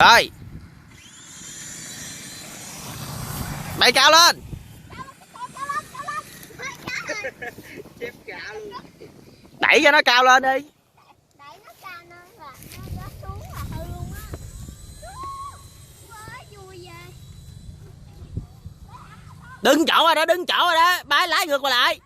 Rồi. Bay cao lên. Đẩy cho nó cao lên đi. Đẩy nó cao lên là nó rớt xuống là hư luôn á. Quá vui vậy. Đứng chỗ rồi đó, đứng chỗ rồi đó, bay lái ngược qua lại.